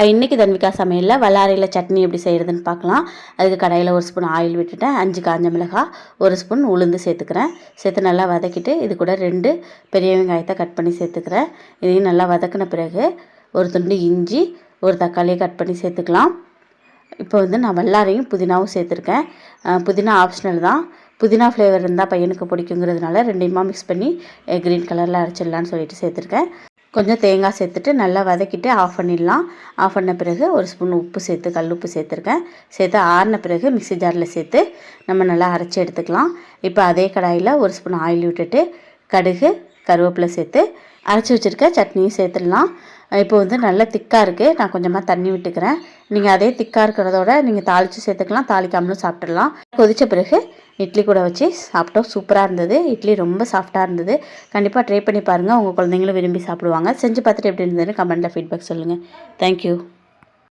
இன்றைக்கி தன்விகா சமையலில் வல்லாரையில் சட்னி எப்படி செய்கிறதுன்னு பார்க்கலாம். அதுக்கு கடாயில் ஒரு ஸ்பூன் ஆயில் விட்டுட்டேன். 5 காஞ்ச மிளகாய், 1 ஸ்பூன் உளுந்து சேர்த்துக்கிறேன். சேர்த்து நல்லா வதக்கிட்டு இது கூட 2 பெரிய வெங்காயத்தை கட் பண்ணி சேர்த்துக்கிறேன். இதையும் நல்லா வதக்கின பிறகு ஒரு துண்டு இஞ்சி, ஒரு தக்காளியை கட் பண்ணி சேர்த்துக்கலாம். இப்போ நான் வல்லாரையும் புதினாவும் சேர்த்துருக்கேன். புதினா ஆப்ஷனல் தான். புதினா ஃப்ளேவர் இருந்தால் பையனுக்கு பிடிக்குங்கிறதுனால 2யுமா மிக்ஸ் பண்ணி க்ரீன் கலரில் அரைச்சிடலான்னு சொல்லிட்டு சேர்த்துருக்கேன். கொஞ்சம் தேங்காய் சேர்த்துட்டு நல்லா வதக்கிட்டு ஆஃப் பண்ணிடலாம். ஆஃப் பண்ண பிறகு ஒரு ஸ்பூன் உப்பு சேர்த்து கல் உப்பு சேர்த்துருக்கேன். சேர்த்து ஆறின பிறகு மிக்ஸி ஜாரில் சேர்த்து நம்ம நல்லா அரைச்சி எடுத்துக்கலாம். இப்போ அதே கடாயில் ஒரு ஸ்பூன் ஆயில் விட்டுட்டு கடுகு, கருவேப்பிலை சேர்த்து அரைச்சி வச்சுருக்க சட்னியும் சேர்த்துடலாம். இப்போ நல்லா திக்காக இருக்குது. நான் கொஞ்சமாக தண்ணி விட்டுக்கிறேன். நீங்கள் அதே திக்காக இருக்கிறதோட நீங்கள் தாளித்து சேர்த்துக்கலாம், தாளிக்காமலும் சாப்பிட்றலாம். கொதித்த பிறகு இட்லி கூட வச்சு சாப்பிட்டோம். சூப்பராக இருந்தது. இட்லி ரொம்ப சாஃப்டாக இருந்தது. கண்டிப்பாக ட்ரை பண்ணி பாருங்கள். உங்கள் குழந்தைங்களும் விரும்பி சாப்பிடுவாங்க. செஞ்சு பார்த்துட்டு எப்படி இருந்ததுன்னு கமெண்ட்டில் ஃபீட்பேக் சொல்லுங்கள். தேங்க்யூ.